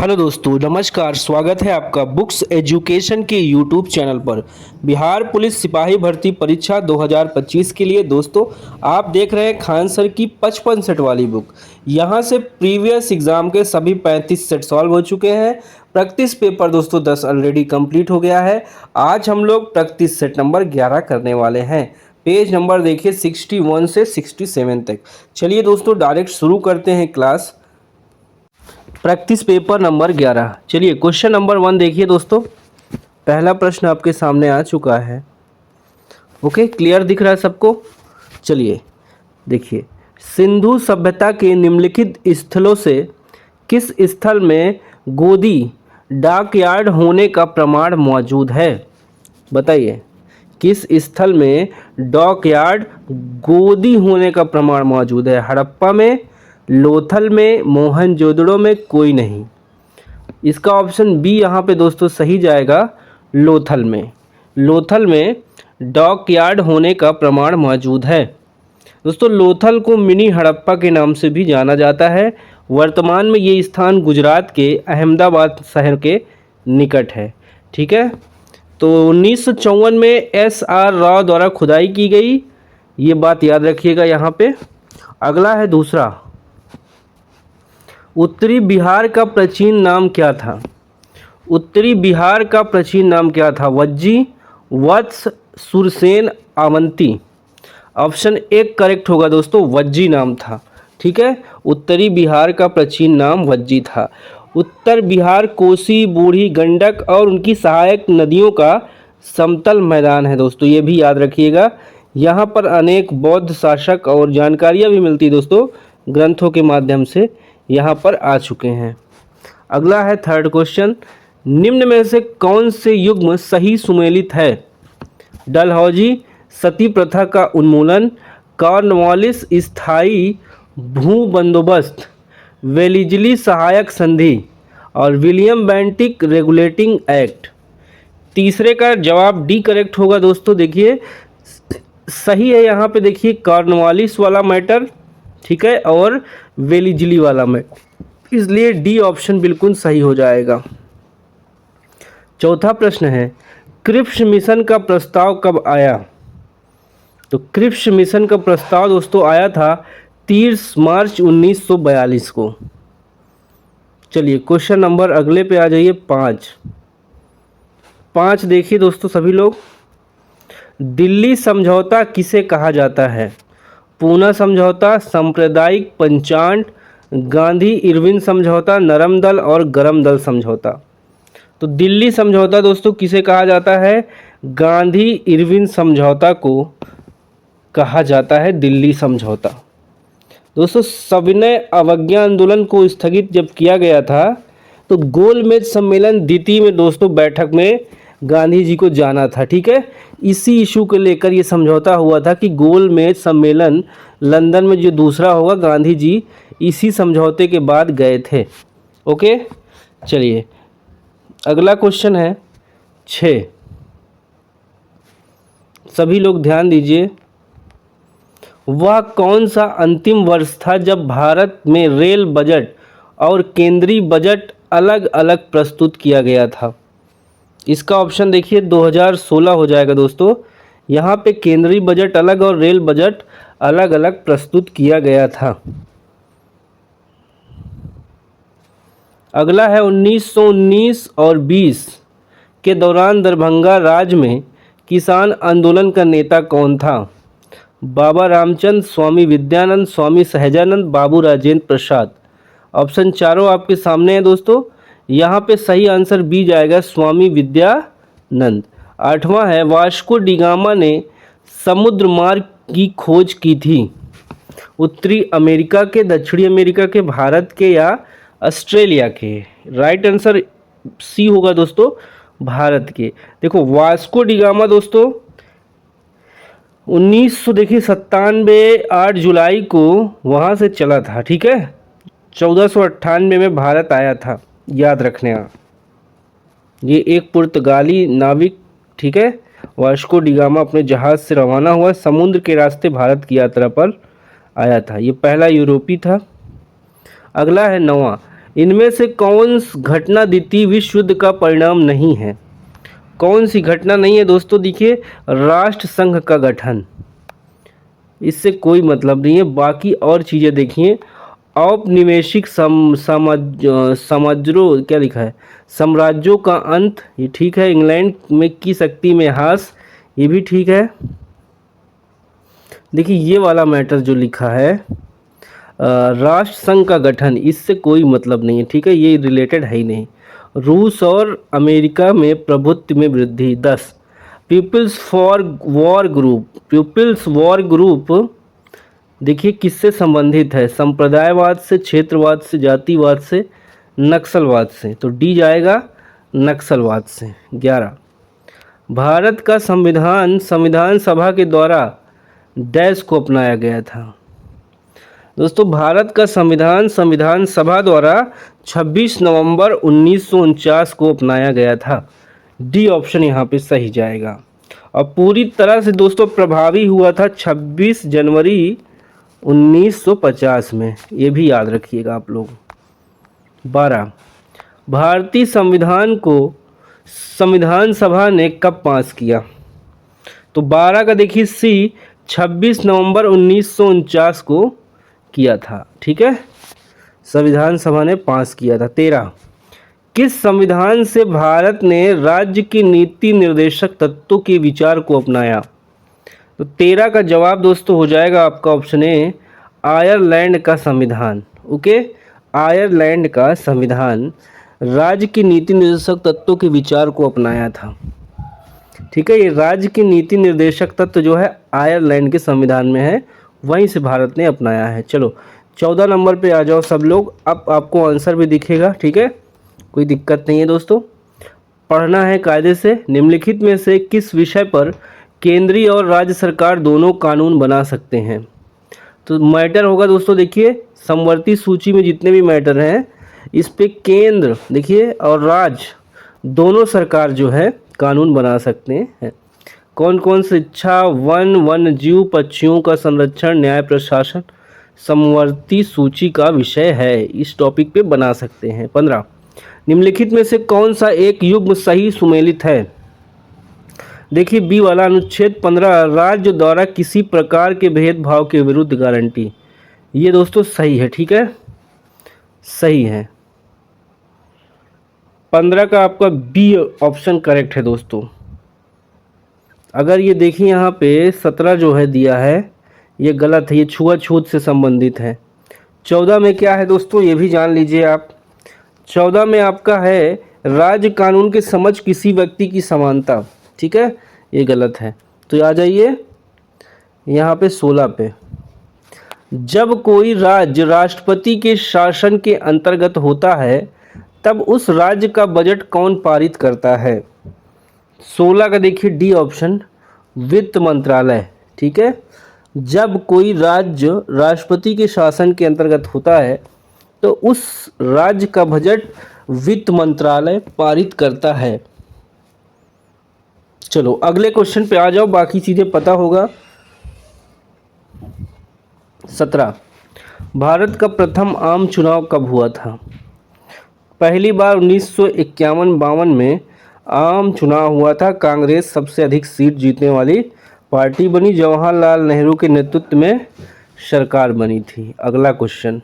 Hello दोस्तों, नमस्कार। स्वागत है आपका बुक्स एजुकेशन के यूट्यूब चैनल पर। बिहार पुलिस सिपाही भर्ती परीक्षा 2025 के लिए दोस्तों आप देख रहे हैं खान सर की 55 सेट वाली बुक। यहां से प्रीवियस एग्जाम के सभी 35 सेट सॉल्व हो चुके हैं। प्रैक्टिस पेपर दोस्तों 10 ऑलरेडी कंप्लीट हो गया है। आज हम लोग प्रैक्टिस सेट नंबर 11 करने वाले हैं। पेज नंबर देखिए 61 से 67 तक। चलिए दोस्तों डायरेक्ट शुरू करते हैं क्लास। Practice paper number 11। चलिए क्वेश्चन नंबर 1 देखिए दोस्तों। पहला प्रश्न आपके सामने आ चुका है। ओके, क्लियर दिख रहा है सबको? चलिए देखिए, सिंधु सभ्यता के निम्नलिखित स्थलों से किस स्थल में गोदी डॉकयार्ड होने का प्रमाण मौजूद है? बताइए, किस स्थल में डॉकयार्ड गोदी होने का प्रमाण मौजूद है? हड़प्पा में, लोथल में, मोहनजोदड़ो में, कोई नहीं। इसका ऑप्शन बी यहाँ पे दोस्तों सही जाएगा, लोथल में। लोथल में डॉकयार्ड होने का प्रमाण मौजूद है। दोस्तों लोथल को मिनी हड़प्पा के नाम से भी जाना जाता है। वर्तमान में ये स्थान गुजरात के अहमदाबाद शहर के निकट है। ठीक है, तो 1954 में एस.आर. राव द्वारा खुदाई की गई, ये बात याद रखिएगा यहाँ पे। अगला है दूसरा, उत्तरी बिहार का प्राचीन नाम क्या था? उत्तरी बिहार का प्राचीन नाम क्या था? वज्जी, वत्स, सुरसेन, अवंती। ऑप्शन एक करेक्ट होगा दोस्तों, वज्जी नाम था। ठीक है, उत्तरी बिहार का प्राचीन नाम वज्जी था। उत्तर बिहार कोसी, बूढ़ी गंडक और उनकी सहायक नदियों का समतल मैदान है दोस्तों, ये भी याद रखिएगा। यहाँ पर अनेक बौद्ध शासक और जानकारियाँ भी मिलती दोस्तों, ग्रंथों के माध्यम से यहाँ पर आ चुके हैं। अगला है थर्ड क्वेश्चन, निम्न में से कौन से युग्म सही सुमेलित है? डलहौजी सती प्रथा का उन्मूलन, कॉर्नवालिस स्थायी भू बंदोबस्त, वेलिजली सहायक संधि और विलियम बेंटिक रेगुलेटिंग एक्ट। तीसरे का जवाब डी करेक्ट होगा दोस्तों। देखिए सही है यहाँ पे, देखिए कॉर्नवालिस वाला मैटर, ठीक है, और वेलिजली वाला मैटर, इसलिए डी ऑप्शन बिल्कुल सही हो जाएगा। चौथा प्रश्न है, क्रिप्स मिशन का प्रस्ताव कब आया? तो क्रिप्स मिशन का प्रस्ताव दोस्तों आया था 30 मार्च 1942 को। चलिए क्वेश्चन नंबर अगले पे आ जाइए, 5 देखिए दोस्तों सभी लोग। दिल्ली समझौता किसे कहा जाता है? पूना समझौता, सांप्रदायिक पंचांट, गांधी इरविन समझौता, नरम दल और गरम दल समझौता। तो दिल्ली समझौता दोस्तों किसे कहा जाता है? गांधी इरविन समझौता को कहा जाता है दिल्ली समझौता। दोस्तों सविनय अवज्ञा आंदोलन को स्थगित जब किया गया था तो गोलमेज सम्मेलन द्वितीय में दोस्तों बैठक में गांधी जी को जाना था। ठीक है, इसी इशू को लेकर ये समझौता हुआ था कि गोलमेज सम्मेलन लंदन में जो दूसरा होगा, गांधी जी इसी समझौते के बाद गए थे। ओके, चलिए अगला क्वेश्चन है 6। सभी लोग ध्यान दीजिए, वह कौन सा अंतिम वर्ष था जब भारत में रेल बजट और केंद्रीय बजट अलग अलग प्रस्तुत किया गया था? इसका ऑप्शन देखिए 2016 हो जाएगा दोस्तों। यहाँ पे केंद्रीय बजट अलग और रेल बजट अलग अलग प्रस्तुत किया गया था। अगला है 1919 और 20 के दौरान दरभंगा राज्य में किसान आंदोलन का नेता कौन था? बाबा रामचंद्र, स्वामी विद्यानंद, स्वामी सहजानंद, बाबू राजेंद्र प्रसाद। ऑप्शन चारों आपके सामने है दोस्तों। यहाँ पे सही आंसर बी जाएगा, स्वामी विद्यानंद। 8वां है, वास्को डिगामा ने समुद्र मार्ग की खोज की थी? उत्तरी अमेरिका के, दक्षिणी अमेरिका के, भारत के या ऑस्ट्रेलिया के? राइट आंसर सी होगा दोस्तों, भारत के। देखो वास्को डिगामा दोस्तों 1997 8 जुलाई को वहाँ से चला था। ठीक है, 1498 में भारत आया था, याद रखने का। ये एक पुर्तगाली नाविक, ठीक है, वास्को डिगामा अपने जहाज़ से रवाना हुआ, समुद्र के रास्ते भारत की यात्रा पर आया था। ये पहला यूरोपी था। अगला है 9वां, इनमें से कौन सी घटना द्वितीय विश्व युद्ध का परिणाम नहीं है? कौन सी घटना नहीं है दोस्तों? देखिए, राष्ट्र संघ का गठन, इससे कोई मतलब नहीं है। बाकी और चीज़ें देखिए, औपनिवेशिक समाजों क्या लिखा है, साम्राज्यों का अंत, ये ठीक है। इंग्लैंड में की शक्ति में ह्रास, ये भी ठीक है। देखिए ये वाला मैटर जो लिखा है राष्ट्र संघ का गठन, इससे कोई मतलब नहीं है, ठीक है, ये रिलेटेड है ही नहीं। रूस और अमेरिका में प्रभुत्व में वृद्धि 10। People's for war group, people's war group देखिए किससे संबंधित है? संप्रदायवाद से, क्षेत्रवाद से, जातिवाद से, नक्सलवाद से। तो डी जाएगा नक्सलवाद से। 11। भारत का संविधान संविधान सभा के द्वारा डैश को अपनाया गया था। दोस्तों भारत का संविधान संविधान सभा द्वारा 26 नवंबर 1949 को अपनाया गया था। डी ऑप्शन यहाँ पे सही जाएगा। और पूरी तरह से दोस्तों प्रभावी हुआ था 26 जनवरी 1950 में, ये भी याद रखिएगा आप लोग। 12। भारतीय संविधान को संविधान सभा ने कब पास किया? तो 12 का देखिए सी 26 नवंबर 1949 को किया था, ठीक है, संविधान सभा ने पास किया था। 13। किस संविधान से भारत ने राज्य की नीति निर्देशक तत्वों के विचार को अपनाया? तो 13 का जवाब दोस्तों हो जाएगा आपका ऑप्शन ए, आयरलैंड का संविधान। ओके, आयरलैंड का संविधान राज्य की नीति निर्देशक तत्वों के विचार को अपनाया था, ठीक है। ये राज्य की नीति निर्देशक तत्व जो है आयरलैंड के संविधान में है, वहीं से भारत ने अपनाया है। चलो 14 नंबर पे आ जाओ सब लोग। अब आपको आंसर भी दिखेगा, ठीक है, कोई दिक्कत नहीं है दोस्तों, पढ़ना है कायदे से। निम्नलिखित में से किस विषय पर केंद्रीय और राज्य सरकार दोनों कानून बना सकते हैं? तो मैटर होगा दोस्तों, देखिए समवर्ती सूची में जितने भी मैटर हैं इस पे केंद्र देखिए और राज्य दोनों सरकार जो है कानून बना सकते हैं। कौन कौन? शिक्षा, वन, वन्य जीव, पक्षियों का संरक्षण, न्याय प्रशासन समवर्ती सूची का विषय है, इस टॉपिक पे बना सकते हैं। 15। निम्नलिखित में से कौन सा एक युग्म सही सुमेलित है? देखिए बी वाला अनुच्छेद 15 राज्य द्वारा किसी प्रकार के भेदभाव के विरुद्ध गारंटी, ये दोस्तों सही है, ठीक है, सही है। 15 का आपका बी ऑप्शन करेक्ट है दोस्तों। अगर ये देखिए यहाँ पे 17 जो है दिया है ये गलत है, ये छुआछूत से संबंधित है। 14 में क्या है दोस्तों ये भी जान लीजिए आप। 14 में आपका है राज्य कानून के समझ किसी व्यक्ति की समानता, ठीक है, ये गलत है। तो आ जाइए यहाँ पे 16 पे। जब कोई राज्य राष्ट्रपति के शासन के अंतर्गत होता है तब उस राज्य का बजट कौन पारित करता है? 16 का देखिए डी ऑप्शन, वित्त मंत्रालय, ठीक है। जब कोई राज्य राष्ट्रपति के शासन के अंतर्गत होता है तो उस राज्य का बजट वित्त मंत्रालय पारित करता है। चलो अगले क्वेश्चन पे आ जाओ, बाकी चीज़ें पता होगा। 17। भारत का प्रथम आम चुनाव कब हुआ था? पहली बार 1951-52 में आम चुनाव हुआ था। कांग्रेस सबसे अधिक सीट जीतने वाली पार्टी बनी। जवाहरलाल नेहरू के नेतृत्व में सरकार बनी थी। अगला क्वेश्चन,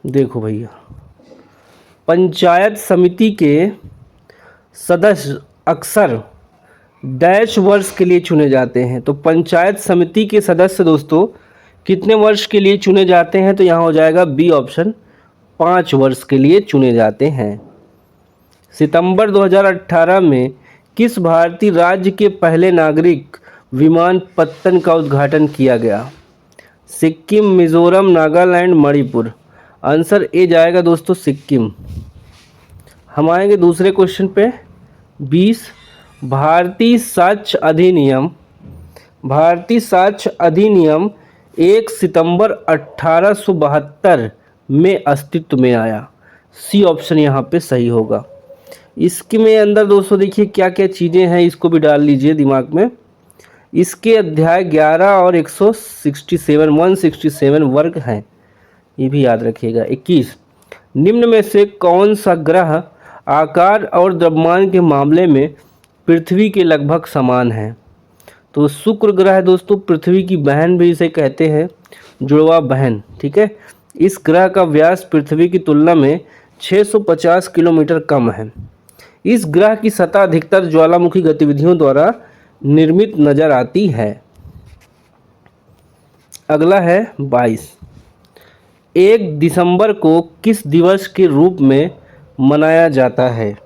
देखो भैया, पंचायत समिति के सदस्य अक्सर डैश वर्ष के लिए चुने जाते हैं। तो पंचायत समिति के सदस्य दोस्तों कितने वर्ष के लिए चुने जाते हैं? तो यहाँ हो जाएगा बी ऑप्शन, 5 वर्ष के लिए चुने जाते हैं। सितंबर 2018 में किस भारतीय राज्य के पहले नागरिक विमानपत्तन का उद्घाटन किया गया? सिक्किम, मिजोरम, नागालैंड, मणिपुर। आंसर ए जाएगा दोस्तों सिक्किम। हम आएंगे दूसरे क्वेश्चन पे। 20। भारतीय साक्ष्य अधिनियम 1 सितंबर 1872 में अस्तित्व में आया। सी ऑप्शन यहाँ पे सही होगा। इसके में अंदर दोस्तों देखिए क्या क्या चीज़ें हैं, इसको भी डाल लीजिए दिमाग में। इसके अध्याय 11 और 167 वर्ग हैं, ये भी याद रखिएगा। 21, निम्न में से कौन सा ग्रह आकार और द्रव्यमान के मामले में पृथ्वी के लगभग समान है? तो शुक्र ग्रह दोस्तों पृथ्वी की बहन भी इसे कहते हैं, जुड़वा बहन। ठीक है, इस ग्रह का व्यास पृथ्वी की तुलना में 650 किलोमीटर कम है। इस ग्रह की सतह अधिकतर ज्वालामुखी गतिविधियों द्वारा निर्मित नजर आती है। अगला है 22, 1 दिसंबर को किस दिवस के रूप में मनाया जाता है?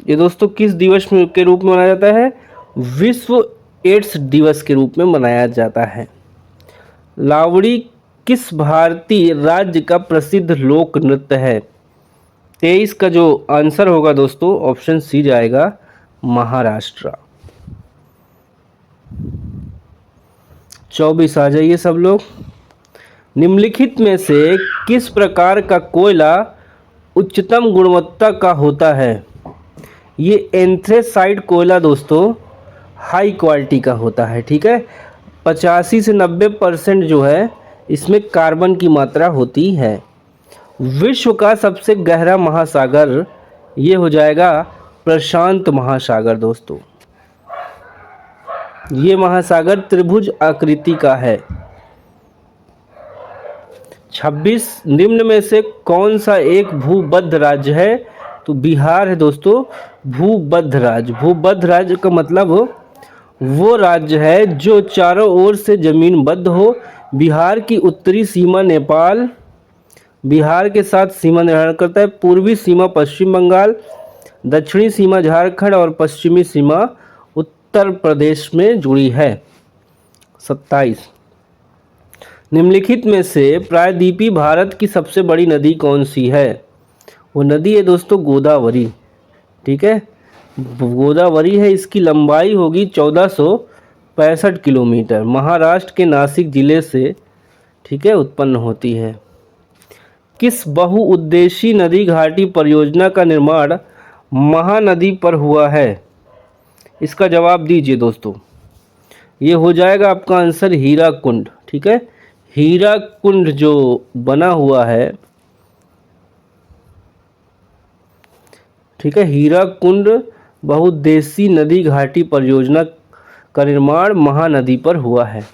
ये दोस्तों किस दिवस के रूप में मनाया जाता है? विश्व एड्स दिवस के रूप में मनाया जाता है। लावड़ी किस भारतीय राज्य का प्रसिद्ध लोक नृत्य है? 23 का जो आंसर होगा दोस्तों ऑप्शन सी जाएगा, महाराष्ट्र। 24 आ जाइए सब लोग। निम्नलिखित में से किस प्रकार का कोयला उच्चतम गुणवत्ता का होता है? ये एंथ्रेसाइट कोयला दोस्तों हाई क्वालिटी का होता है। ठीक है, 85 से 90% जो है इसमें कार्बन की मात्रा होती है। विश्व का सबसे गहरा महासागर ये हो जाएगा प्रशांत महासागर दोस्तों। ये महासागर त्रिभुज आकृति का है। 26, निम्न में से कौन सा एक भूबद्ध राज्य है? तो बिहार है दोस्तों भूबद्ध राज्य। भूबद्ध राज्य का मतलब वो राज्य है जो चारों ओर से जमीनबद्ध हो। बिहार की उत्तरी सीमा नेपाल बिहार के साथ सीमा निर्धारण करता है। पूर्वी सीमा पश्चिम बंगाल, दक्षिणी सीमा झारखंड और पश्चिमी सीमा उत्तर प्रदेश में जुड़ी है। 27, निम्नलिखित में से प्रायद्वीपीय भारत की सबसे बड़ी नदी कौन सी है? वो नदी है दोस्तों गोदावरी। ठीक है, गोदावरी है, इसकी लंबाई होगी 1465 किलोमीटर। महाराष्ट्र के नासिक जिले से ठीक है उत्पन्न होती है। किस बहुउद्देशीय नदी घाटी परियोजना का निर्माण महानदी पर हुआ है? इसका जवाब दीजिए दोस्तों। ये हो जाएगा आपका आंसर हीरा कुंड। ठीक है, हीरा कुंड जो बना हुआ है, ठीक है, हीरा कुंड बहुउद्देशीय नदी घाटी परियोजना का निर्माण महानदी पर हुआ है।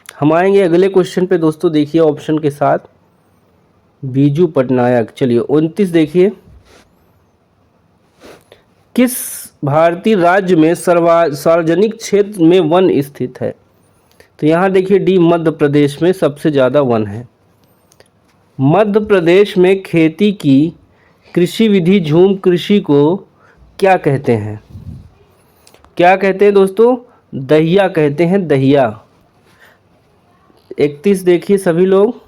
हम आएंगे अगले क्वेश्चन पे दोस्तों। देखिए ऑप्शन के साथ बीजू पटनायक। चलिए 29 देखिए, किस भारतीय राज्य में सार्वजनिक क्षेत्र में वन स्थित है? तो यहाँ देखिए डी, मध्य प्रदेश में सबसे ज़्यादा वन है। मध्य प्रदेश में खेती की कृषि विधि झूम कृषि को क्या कहते हैं? क्या कहते हैं दोस्तों? दहिया कहते हैं, दहिया। 31 देखिए सभी लोग,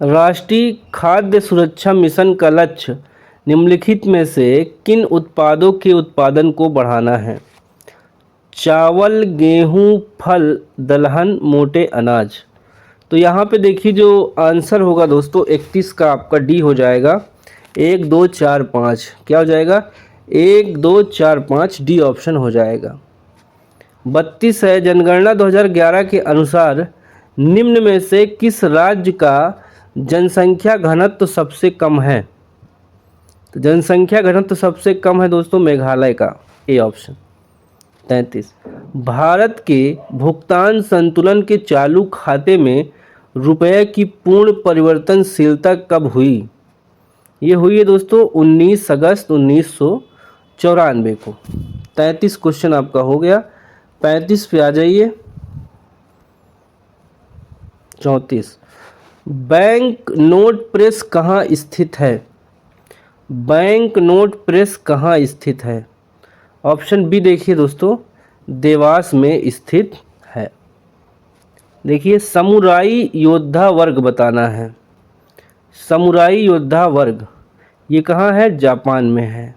राष्ट्रीय खाद्य सुरक्षा मिशन का लक्ष्य निम्नलिखित में से किन उत्पादों के उत्पादन को बढ़ाना है? चावल, गेहूं, फल, दलहन, मोटे अनाज। तो यहाँ पे देखिए जो आंसर होगा दोस्तों 31 का आपका डी हो जाएगा 1 2 4 5। क्या हो जाएगा? 1 2 4 5, डी ऑप्शन हो जाएगा। 32 है, जनगणना 2011 के अनुसार निम्न में से किस राज्य का जनसंख्या घनत्व सबसे कम है? तो जनसंख्या घनत्व सबसे कम है दोस्तों मेघालय का, ए ऑप्शन। 33, भारत के भुगतान संतुलन के चालू खाते में रुपये की पूर्ण परिवर्तनशीलता कब हुई? ये हुई है दोस्तों 19 अगस्त 1994 को। 33 क्वेश्चन आपका हो गया। 35 पे आ जाइए। 34, बैंक नोट प्रेस कहाँ स्थित है? बैंक नोट प्रेस कहाँ स्थित है? ऑप्शन बी देखिए दोस्तों, देवास में स्थित है। देखिए समुराई योद्धा वर्ग बताना है। समुराई योद्धा वर्ग ये कहाँ है? जापान में है।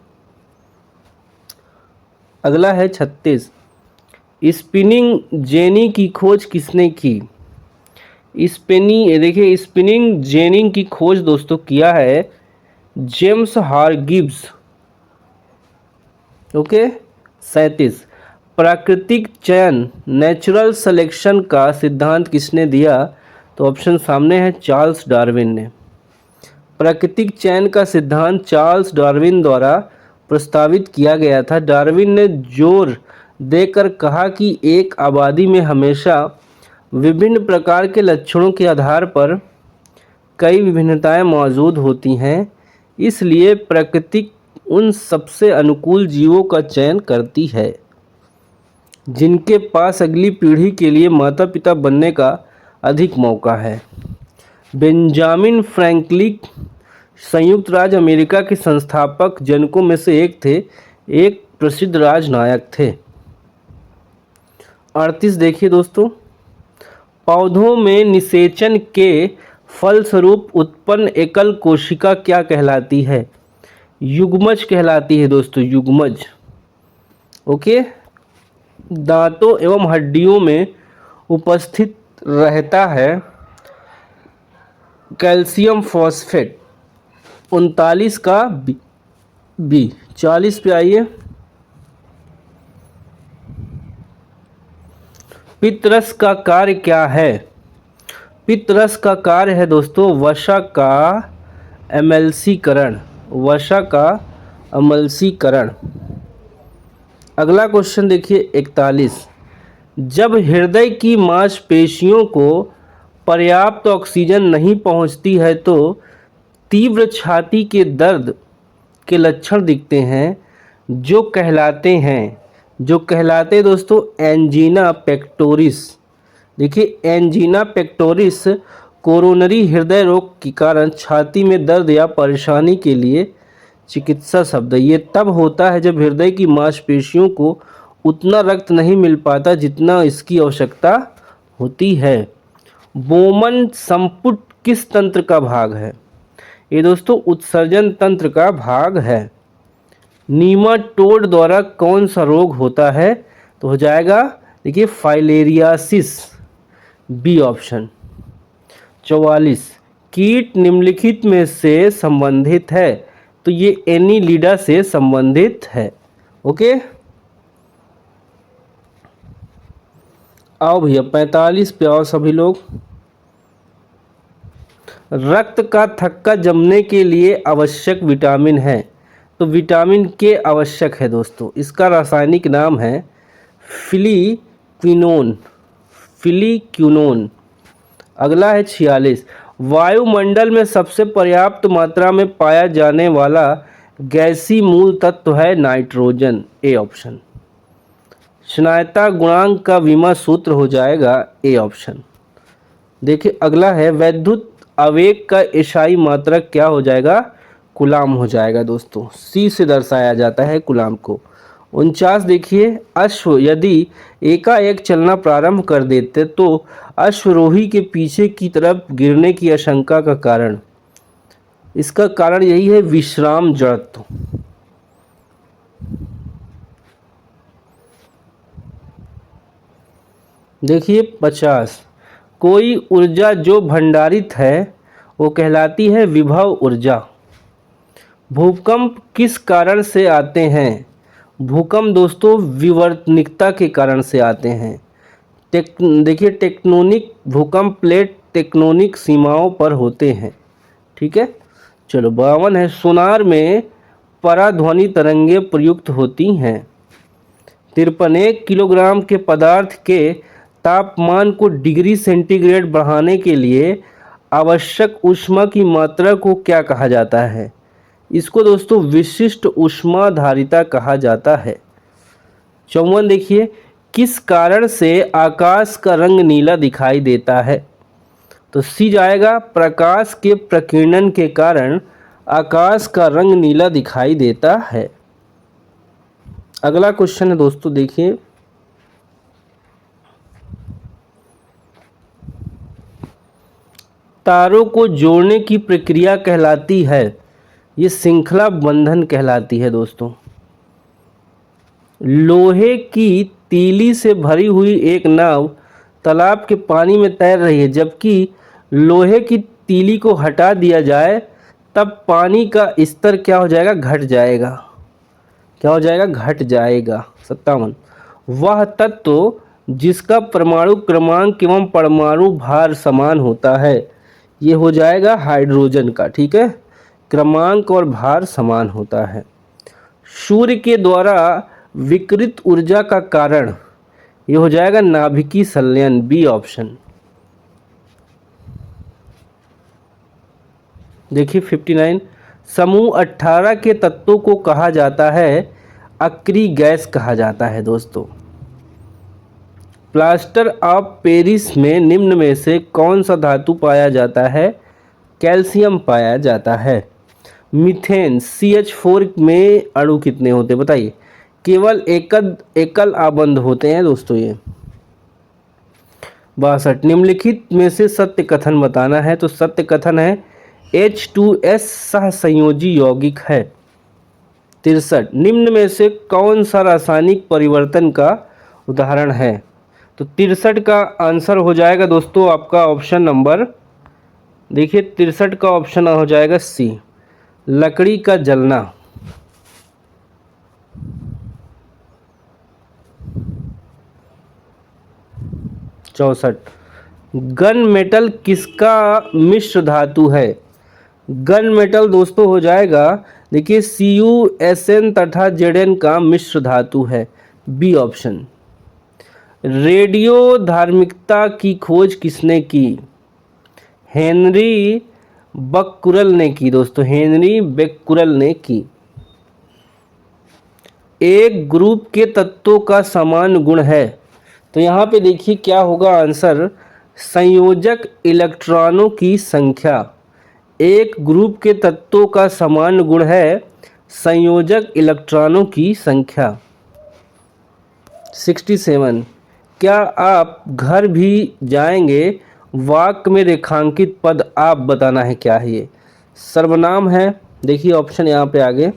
अगला है 36, स्पिनिंग जेनी की खोज किसने की? स्पिनिंग जेनी की खोज दोस्तों किया है जेम्स हारगिब्स। ओके। 37, प्राकृतिक चयन नेचुरल सिलेक्शन का सिद्धांत किसने दिया? तो ऑप्शन सामने है, चार्ल्स डार्विन ने। प्राकृतिक चयन का सिद्धांत चार्ल्स डार्विन द्वारा प्रस्तावित किया गया था। डार्विन ने जोर देकर कहा कि एक आबादी में हमेशा विभिन्न प्रकार के लक्षणों के आधार पर कई विभिन्नताएं मौजूद होती हैं, इसलिए प्रकृति उन सबसे अनुकूल जीवों का चयन करती है जिनके पास अगली पीढ़ी के लिए माता पिता बनने का अधिक मौका है। बेंजामिन फ्रैंकलिन संयुक्त राज्य अमेरिका के संस्थापक जनकों में से एक थे, एक प्रसिद्ध राजनायक थे। 38 देखिए दोस्तों, पौधों में निषेचन के फलस्वरूप उत्पन्न एकल कोशिका क्या कहलाती है? युग्मज कहलाती है दोस्तों, युग्मज। ओके। दांतों एवं हड्डियों में उपस्थित रहता है कैल्शियम फॉस्फेट। 39 का बी। 40 पे आइए। पित्तरस का कार्य क्या है? पित्तरस का कार्य है दोस्तों वसा का अम्लशीकरण, वसा का अम्लशीकरण। अगला क्वेश्चन देखिए 41, जब हृदय की मांसपेशियों को पर्याप्त ऑक्सीजन नहीं पहुंचती है तो तीव्र छाती के दर्द के लक्षण दिखते हैं, जो कहलाते दोस्तों एंजीना पेक्टोरिस। देखिए, एंजीना पेक्टोरिस कोरोनरी हृदय रोग के कारण छाती में दर्द या परेशानी के लिए चिकित्सा शब्द है। ये तब होता है जब हृदय की मांसपेशियों को उतना रक्त नहीं मिल पाता जितना इसकी आवश्यकता होती है। बोमन संपुट किस तंत्र का भाग है? ये दोस्तों उत्सर्जन तंत्र का भाग है। नीमाटोड द्वारा कौन सा रोग होता है? तो हो जाएगा देखिए फाइलेरियासिस, बी ऑप्शन। 44, कीट निम्नलिखित में से संबंधित है? तो ये एनीलिडा से संबंधित है। ओके। आओ भैया 45 पे आओ सभी लोग। रक्त का थक्का जमने के लिए आवश्यक विटामिन है, तो विटामिन के आवश्यक है दोस्तों। इसका रासायनिक नाम है फिलिक्विनोन। अगला है 46, वायुमंडल में सबसे पर्याप्त मात्रा में पाया जाने वाला गैसीय मूल तत्व है नाइट्रोजन, ए ऑप्शन। स्नायता गुणांक का विमा सूत्र हो जाएगा, ए ऑप्शन। देखिए अगला है वैद्युत आवेग का एसआई मात्रक क्या हो जाएगा? कूलाम हो जाएगा दोस्तों, सी से दर्शाया जाता है कूलाम को। 49 देखिए, अश्व यदि एकाएक चलना प्रारंभ कर देते तो अश्वरोही के पीछे की तरफ गिरने की आशंका का कारण, इसका कारण यही है विश्राम जड़त्व। देखिए 50, कोई ऊर्जा जो भंडारित है वो कहलाती है विभव ऊर्जा। भूकंप किस कारण से आते हैं? भूकंप दोस्तों विवर्तनिकता के कारण से आते हैं। देखिए टेक्टोनिक भूकंप प्लेट टेक्टोनिक सीमाओं पर होते हैं। ठीक है, चलो 52 है, सोनार में पराध्वनि तरंगें प्रयुक्त होती हैं। 53, 1 किलोग्राम के पदार्थ के तापमान को डिग्री सेंटीग्रेड बढ़ाने के लिए आवश्यक ऊष्मा की मात्रा को क्या कहा जाता है? इसको दोस्तों विशिष्ट ऊष्माधारिता कहा जाता है। 54 देखिए, किस कारण से आकाश का रंग नीला दिखाई देता है? तो सी जाएगा प्रकाश के प्रकीर्णन के कारण आकाश का रंग नीला दिखाई देता है। अगला क्वेश्चन है दोस्तों देखिए, तारों को जोड़ने की प्रक्रिया कहलाती है, ये श्रृंखला बंधन कहलाती है दोस्तों। लोहे की तीली से भरी हुई एक नाव तालाब के पानी में तैर रही है, जबकि लोहे की तीली को हटा दिया जाए तब पानी का स्तर क्या हो जाएगा? घट जाएगा। क्या हो जाएगा, घट जाएगा। 57, वह तत्व जिसका परमाणु क्रमांक एवं परमाणु भार समान होता है, ये हो जाएगा हाइड्रोजन का, ठीक है, क्रमांक और भार समान होता है। सूर्य के द्वारा विकिरित ऊर्जा का कारण, ये हो जाएगा नाभिकीय संलयन, बी ऑप्शन। देखिए 59, समूह 18 के तत्वों को कहा जाता है अक्रिय गैस कहा जाता है दोस्तों। प्लास्टर ऑफ पेरिस में निम्न में से कौन सा धातु पाया जाता है, कैल्शियम पाया जाता है। मीथेन CH4 में अणु कितने होते हैं बताइए, केवल एकल आबंध होते हैं दोस्तों ये। 62, निम्नलिखित में से सत्य कथन बताना है, तो सत्य कथन है H2S सहसंयोजी यौगिक है। 63, निम्न में से कौन सा रासायनिक परिवर्तन का उदाहरण है, तो 63 का आंसर हो जाएगा दोस्तों आपका ऑप्शन नंबर, देखिए 63 का ऑप्शन हो जाएगा सी, लकड़ी का जलना। 64, गन मेटल किसका मिश्र धातु है। गन मेटल दोस्तों हो जाएगा, देखिए CuSN तथा Zn का मिश्र धातु है, बी ऑप्शन। रेडियो धार्मिकता की खोज किसने की, हेनरी बक्कुरल ने की दोस्तों, हेनरी बेक्कुरल ने की। एक ग्रुप के तत्वों का समान गुण है, तो यहाँ पे देखिए क्या होगा आंसर, संयोजक इलेक्ट्रॉनों की संख्या। एक ग्रुप के तत्वों का समान गुण है संयोजक इलेक्ट्रॉनों की संख्या। 67, क्या आप घर भी जाएंगे, वाक्य में रेखांकित पद आप बताना है क्या है ये, सर्वनाम है, देखिए ऑप्शन यहाँ पे आगे,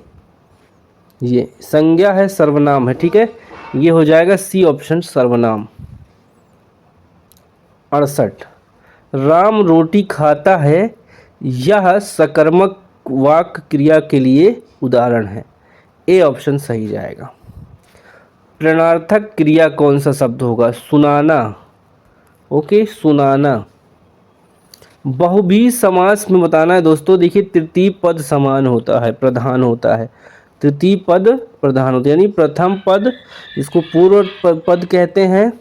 ये संज्ञा है, सर्वनाम है, ठीक है, ये हो जाएगा सी ऑप्शन, सर्वनाम। 68, राम रोटी खाता है, यह सकर्मक वाक्य क्रिया के लिए उदाहरण है, ए ऑप्शन सही जाएगा। प्रणर्थक क्रिया कौन सा शब्द होगा, सुनाना, ओके, सुनाना। बहुब्रीहि समास में बताना है दोस्तों, देखिए तृतीय पद समान होता है, प्रधान होता है, तृतीय पद प्रधान होता है, यानी प्रथम पद इसको पूर्व पद कहते हैं,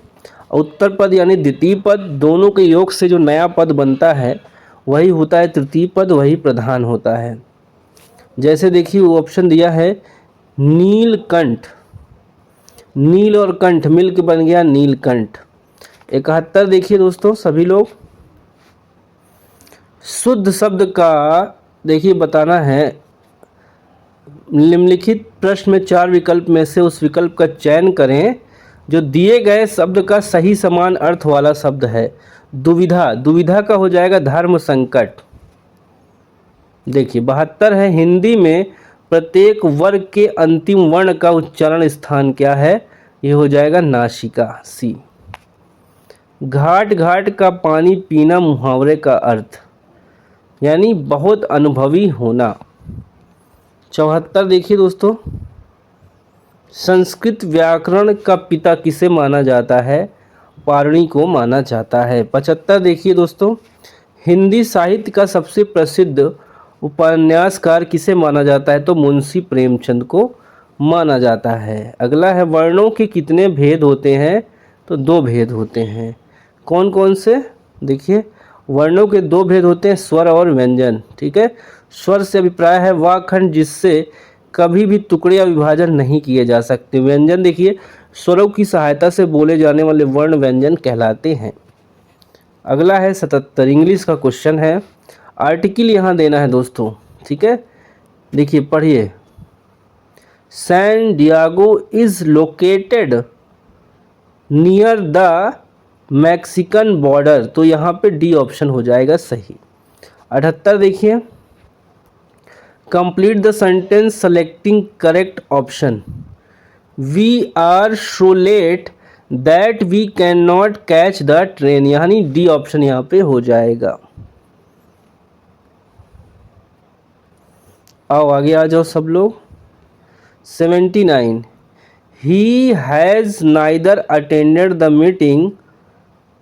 उत्तर पद यानी द्वितीय पद, दोनों के योग से जो नया पद बनता है वही होता है तृतीय पद, वही प्रधान होता है। जैसे देखिए वो ऑप्शन दिया है नीलकंठ, नील और कंठ मिलकर बन गया नीलकंठ। 71, देखिए दोस्तों सभी लोग, शुद्ध शब्द का देखिए बताना है, निम्नलिखित प्रश्न में 4 विकल्प में से उस विकल्प का चयन करें जो दिए गए शब्द का सही समान अर्थ वाला शब्द है। दुविधा, दुविधा का हो जाएगा धर्म संकट। देखिए 72 है, हिंदी में प्रत्येक वर्ग के अंतिम वर्ण का उच्चारण स्थान क्या है, ये हो जाएगा नासिका, सी। घाट घाट का पानी पीना मुहावरे का अर्थ, यानी बहुत अनुभवी होना। 74 देखिए दोस्तों, संस्कृत व्याकरण का पिता किसे माना जाता है, पाणिनि को माना जाता है। 75 देखिए दोस्तों, हिंदी साहित्य का सबसे प्रसिद्ध उपन्यासकार किसे माना जाता है, तो मुंशी प्रेमचंद को माना जाता है। अगला है वर्णों के कितने भेद होते हैं, तो 2 भेद होते हैं। कौन कौन से, देखिए वर्णों के 2 भेद होते हैं, स्वर और व्यंजन, ठीक है। स्वर से अभिप्राय है वह खंड जिससे कभी भी टुकड़े या विभाजन नहीं किए जा सकते। व्यंजन देखिए स्वरों की सहायता से बोले जाने वाले वर्ण व्यंजन कहलाते हैं। अगला है 77, इंग्लिश का क्वेश्चन है, आर्टिकल यहाँ देना है दोस्तों, ठीक है। देखिए पढ़िए, San Diego is located near the Mexican border, तो यहाँ पे डी ऑप्शन हो जाएगा सही। 78 देखिए, complete the sentence selecting correct option. We are so late that we can not catch the train, यानी डी ऑप्शन यहाँ पे हो जाएगा। आओ आगे आ जाओ सब लोग। 79, he has neither attended the meeting,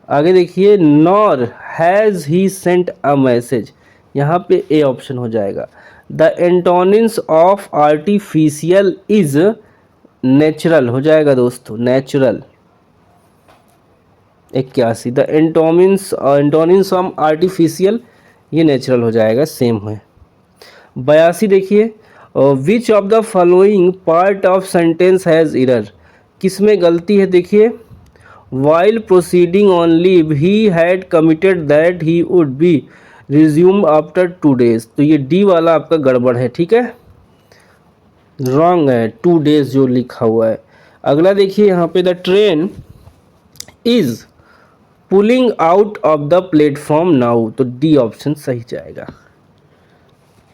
आगे देखिए, nor has he sent a message, यहाँ पे ए ऑप्शन हो जाएगा। The antonyms of artificial is natural हो जाएगा दोस्तों, natural. 81, the antonyms of artificial, ये नेचुरल हो जाएगा, सेम है। 82 देखिए, विच of the following part of sentence has error, किस में गलती है देखिए। While proceeding on leave he had committed that he would be resume after 2 days, तो ये डी वाला आपका गड़बड़ है, ठीक है, रॉन्ग है, 2 days जो लिखा हुआ है। अगला देखिए यहाँ पे, the train is pulling out of the platform now, तो डी ऑप्शन सही जाएगा।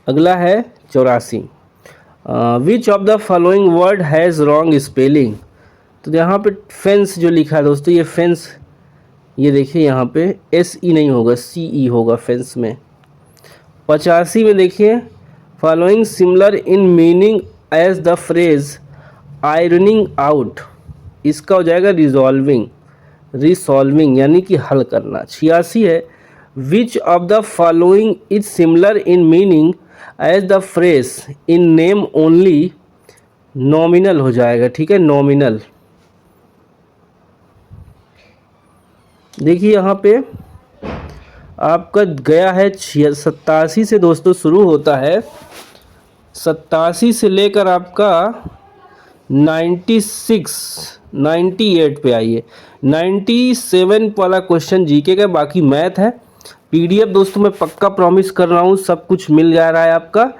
अगला है 84, विच of the following word has wrong spelling, तो यहाँ पे फेंस जो लिखा है दोस्तों, ये फेंस, ये देखिए यहाँ पे एस ई नहीं होगा, सी ई होगा फेंस में। 85 में देखिए, following similar in meaning as the phrase ironing out, इसका हो जाएगा रिसॉल्विंग यानी कि हल करना। 86 है, which of the following is similar in meaning as the phrase in name only, nominal हो जाएगा, ठीक है, नॉमिनल। देखिए यहाँ पे आपका गया है 87 से दोस्तों शुरू होता है, 87 से लेकर आपका 98 पे आइए। 97 वाला क्वेश्चन जीके का, बाकी मैथ है। पीडीएफ दोस्तों मैं पक्का प्रॉमिस कर रहा हूँ सब कुछ मिल जा रहा है आपका,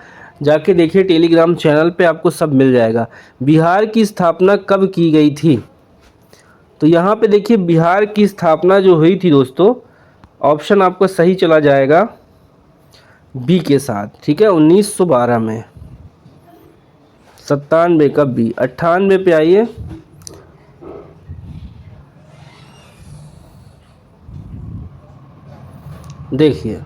जाके देखिए टेलीग्राम चैनल पे आपको सब मिल जाएगा। बिहार की स्थापना कब की गई थी, तो यहाँ पे देखिए बिहार की स्थापना जो हुई थी दोस्तों, ऑप्शन आपका सही चला जाएगा बी के साथ, ठीक है, 1912 में। 97 का बी। 98 पे आइए, देखिए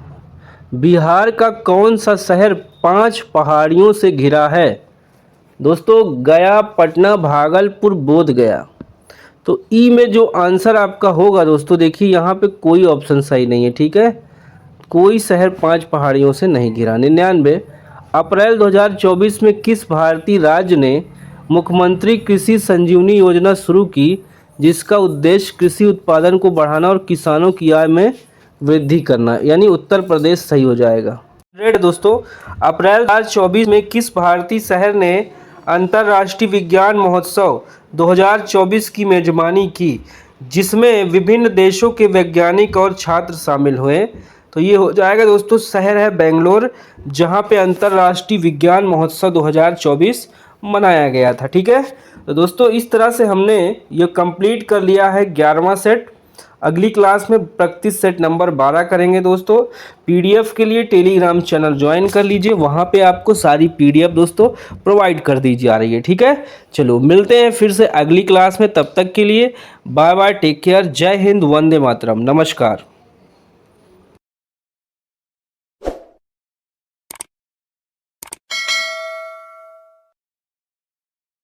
बिहार का कौन सा शहर 5 पहाड़ियों से घिरा है, दोस्तों गया, पटना, भागलपुर, बोध गया। तो ई में जो आंसर आपका होगा दोस्तों, देखिए यहाँ पे कोई ऑप्शन सही नहीं है, ठीक है, कोई शहर 5 पहाड़ियों से नहीं घिरा। 99, अप्रैल 2024 में किस भारतीय राज्य ने मुख्यमंत्री कृषि संजीवनी योजना शुरू की, जिसका उद्देश्य कृषि उत्पादन को बढ़ाना और किसानों की आय में वृद्धि करना, यानी उत्तर प्रदेश सही हो जाएगा। दोस्तों, अप्रैल 2024 में किस भारतीय शहर ने अंतर्राष्ट्रीय विज्ञान महोत्सव 2024 की मेजबानी की, जिसमें विभिन्न देशों के वैज्ञानिक और छात्र शामिल हुए, तो ये हो जाएगा दोस्तों, शहर है बेंगलोर, जहां पे अंतर्राष्ट्रीय विज्ञान महोत्सव 2024 मनाया गया था, ठीक है। तो दोस्तों इस तरह से हमने ये कंप्लीट कर लिया है 11वां सेट। अगली क्लास में प्रैक्टिस सेट नंबर 12 करेंगे दोस्तों। पीडीएफ के लिए टेलीग्राम चैनल ज्वाइन कर लीजिए, वहाँ पे आपको सारी पीडीएफ दोस्तों प्रोवाइड कर दी जा रही है, ठीक है। चलो मिलते हैं फिर से अगली क्लास में, तब तक के लिए बाय बाय, टेक केयर, जय हिंद, वंदे मातरम, नमस्कार।